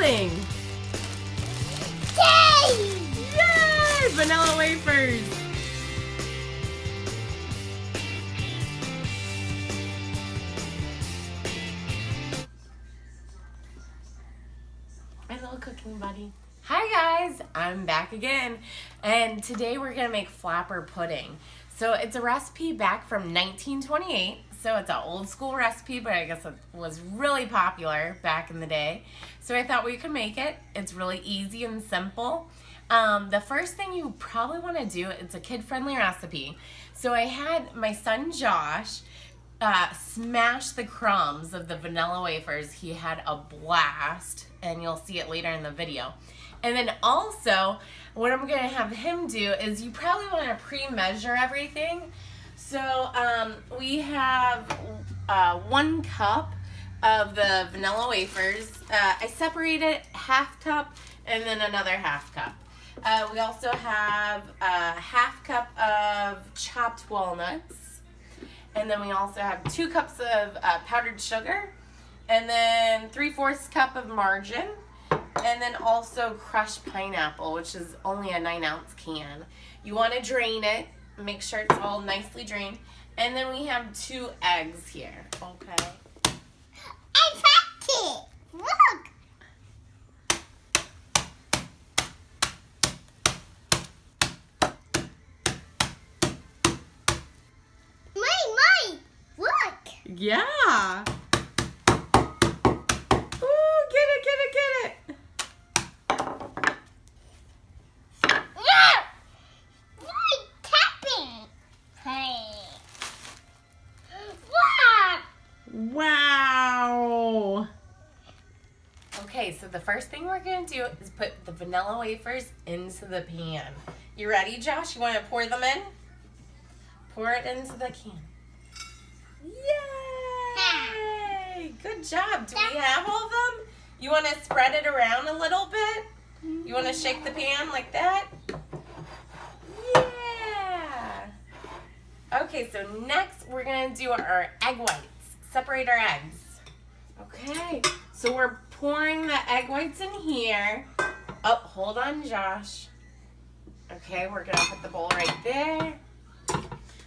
pudding. Yay! Yay! Vanilla wafers. My little cooking buddy. Hi guys, I'm back again, and today we're gonna make flapper pudding. So it's a recipe back from 1928, so it's an old school recipe, but I guess it was really popular back in the day. So I thought we could make it. It's really easy and simple. The first thing you probably want to do, it's a kid-friendly recipe. So I had my son Josh smash the crumbs of the vanilla wafers. He had a blast, and you'll see it later in the video. And then also, what I'm going to have him do is you probably want to pre-measure everything. So we have 1 cup of the vanilla wafers. I separated half cup and then another half cup. We also have a half cup of chopped walnuts. And then we also have 2 cups of powdered sugar. And then 3/4 cup of margarine. And then also crushed pineapple, which is only a 9-ounce can. You want to drain it. Make sure it's all nicely drained. And then we have 2 eggs here. Okay. I cracked it. Look. Mine. Look. Yeah. Ooh, get it. Wow. Okay, so the first thing we're going to do is put the vanilla wafers into the pan. You ready, Josh? You want to pour them in? Pour it into the can. Yay! Good job. Do we have all of them? You want to spread it around a little bit? You want to shake the pan like that? Yeah! Okay, so next we're going to do our egg whites. Separate our eggs. Okay, so we're pouring the egg whites in here. Oh, hold on, Josh. Okay, we're gonna put the bowl right there.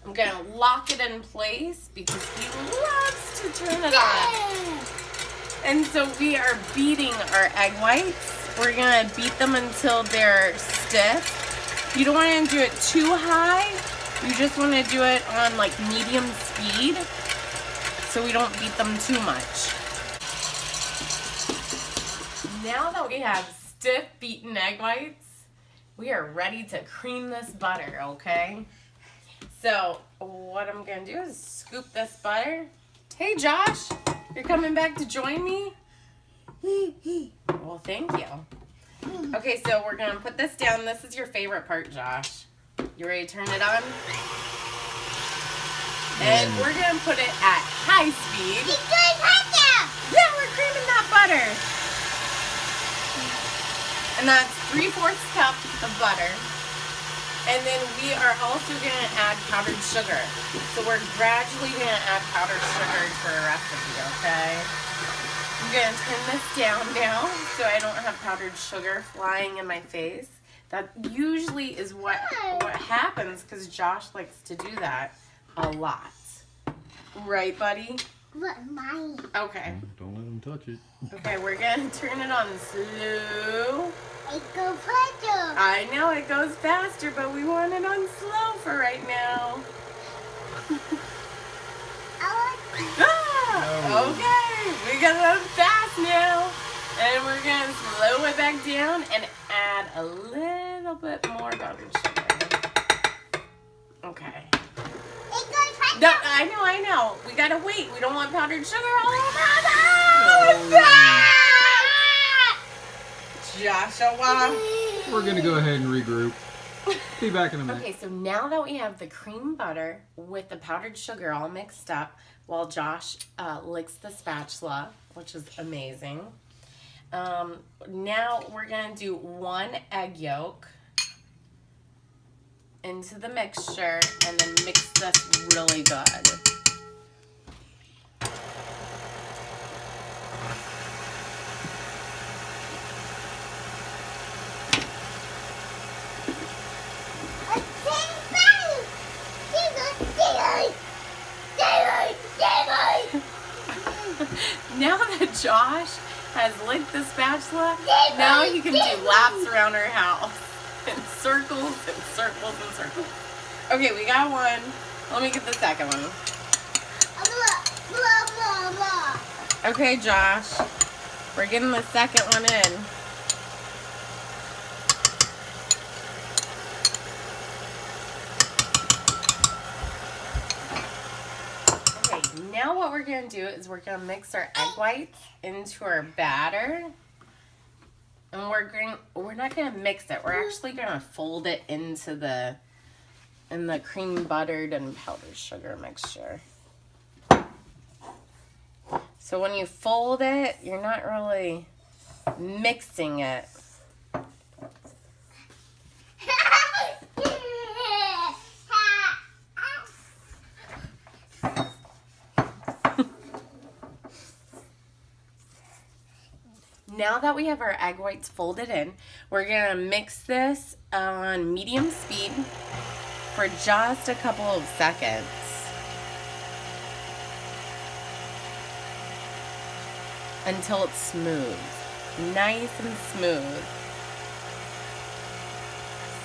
I'm gonna lock it in place because he loves to turn it on. And so we are beating our egg whites. We're gonna beat them until they're stiff. You don't wanna do it too high. You just wanna do it on like medium speed, so we don't beat them too much. Now that we have stiff beaten egg whites, we are ready to cream this butter, okay? So what I'm gonna do is scoop this butter. Hey Josh, you're coming back to join me? Well, thank you. Okay, so we're gonna put this down. This is your favorite part, Josh. You ready to turn it on? And we're going to put it at high speed. Yeah, we're creaming that butter. And that's 3/4 cup of butter. And then we are also going to add powdered sugar. So we're gradually going to add powdered sugar to our recipe, okay? I'm going to turn this down now so I don't have powdered sugar flying in my face. That usually is what happens because Josh likes to do that a lot. Right, buddy? What, mine? Okay. Don't let him touch it. Okay, we're going to turn it on slow. It goes faster. I know it goes faster, but we want it on slow for right now. Okay, we got it on fast now. And we're going to slow it back down and add a little bit more powdered sugar. Okay. No, I know. We gotta wait. We don't want powdered sugar all over us. Joshua. We're gonna go ahead and regroup. Be back in a minute. Okay, so now that we have the cream butter with the powdered sugar all mixed up, while Josh licks the spatula, which is amazing. Now we're gonna do 1 egg yolk into the mixture and then mix this really good. Josh has licked the spatula, now he can do laps around our house. In circles and circles and circles. Okay, we got one. Let me get the second one. Blah, blah, blah. Okay, Josh. We're getting the second one in. Okay, now what we're going to do is we're going to mix our egg whites into our batter. And we're not going to mix it. We're actually going to fold it into the cream buttered and powdered sugar mixture. So when you fold it, you're not really mixing it. Now that we have our egg whites folded in, we're going to mix this on medium speed for just a couple of seconds. Until it's smooth. Nice and smooth.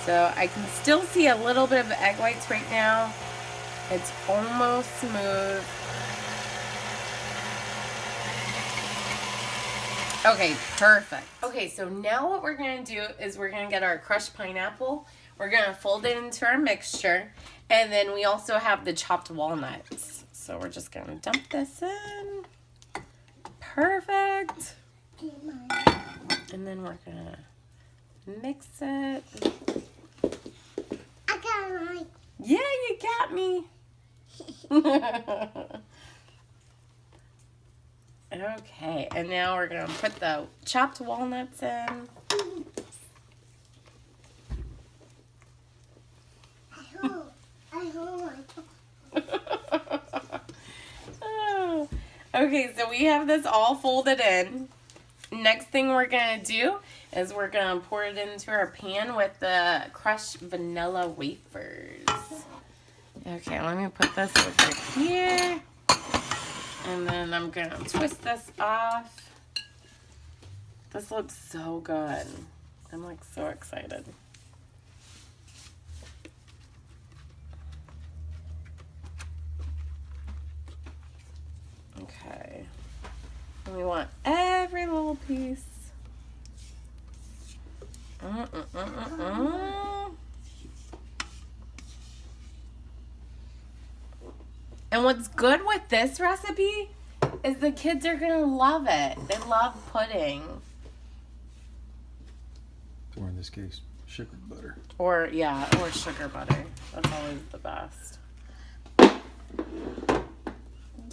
So I can still see a little bit of egg whites right now. It's almost smooth. Okay, perfect. Okay, so now what we're going to do is we're going to get our crushed pineapple. We're going to fold it into our mixture. And then we also have the chopped walnuts. So we're just going to dump this in. Perfect. And then we're going to mix it. I got mine. Yeah, you got me. Okay, and now we're going to put the chopped walnuts in. I hold Oh. Okay, so we have this all folded in. Next thing we're going to do is we're going to pour it into our pan with the crushed vanilla wafers. Okay, let me put this over here. And then I'm going to twist this off. This looks so good. I'm like so excited. Okay. And we want every little piece. And what's good with this recipe is the kids are going to love it. They love pudding. Or in this case, sugar butter. Or, yeah, or sugar butter. That's always the best.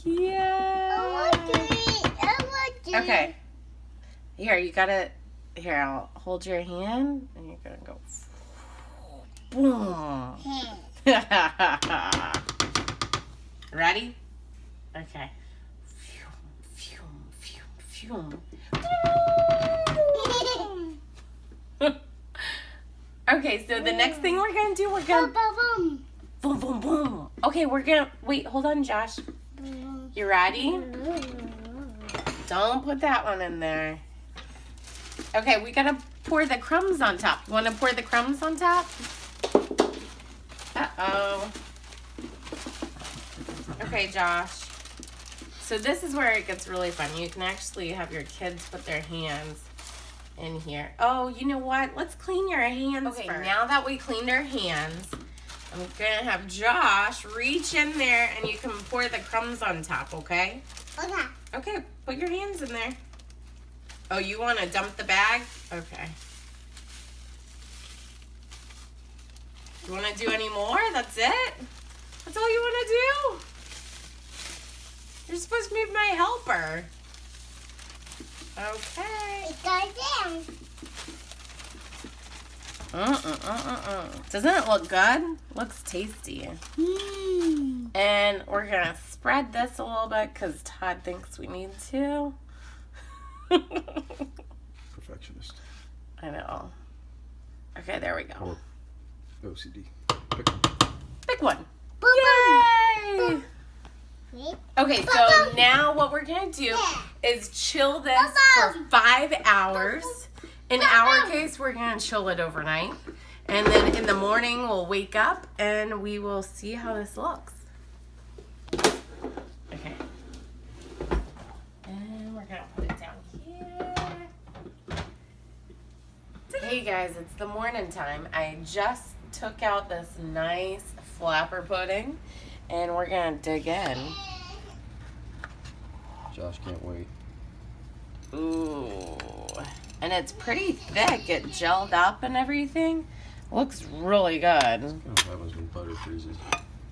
Yeah. I want to eat. Okay. Here, you gotta. Here, I'll hold your hand and you're gonna go. Boom. Ready? Okay. Okay, so the next thing we're gonna do, we're gonna. Boom, boom, boom. Okay, we're gonna. Wait, hold on, Josh. You ready? Don't put that one in there. Okay, we gotta pour the crumbs on top. You wanna pour the crumbs on top? Uh-oh. Okay, Josh. So this is where it gets really fun. You can actually have your kids put their hands in here. Oh, you know what? Let's clean your hands first. Now that we cleaned our hands, I'm gonna have Josh reach in there and you can pour the crumbs on top, okay? Okay. Okay, put your hands in there. Oh, you want to dump the bag? Okay. You want to do any more? That's it? That's all you want to do? You're supposed to be my helper. Okay. It goes down. Doesn't it look good? Looks tasty. And we're going to spread this a little bit because Todd thinks we need to. Perfectionist. I know. Okay, there we go. Or OCD. Pick one. Boom, Yay! Okay, so now what we're gonna do is chill this for 5 hours. In our case, we're gonna chill it overnight. And then in the morning, we'll wake up and we will see how this looks. Okay. And we're gonna put it down here. Hey guys, it's the morning time. I just took out this nice flapper pudding and we're gonna dig in. Josh can't wait. Ooh. And it's pretty thick. It gelled up and everything. Looks really good. Kind of happens when butter freezes.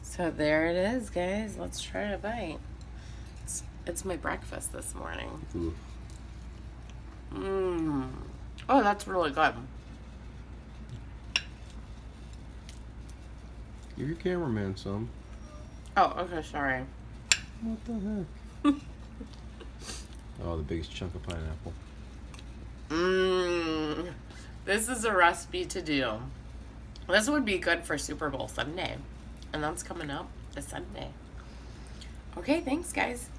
So there it is, guys. Let's try a bite. It's my breakfast this morning. Ooh. Mmm. Oh, that's really good. Give your cameraman some. Oh, okay, sorry. What the heck? Oh, the biggest chunk of pineapple. Mmm. This is a recipe to do. This would be good for Super Bowl Sunday. And that's coming up this Sunday. Okay, thanks, guys.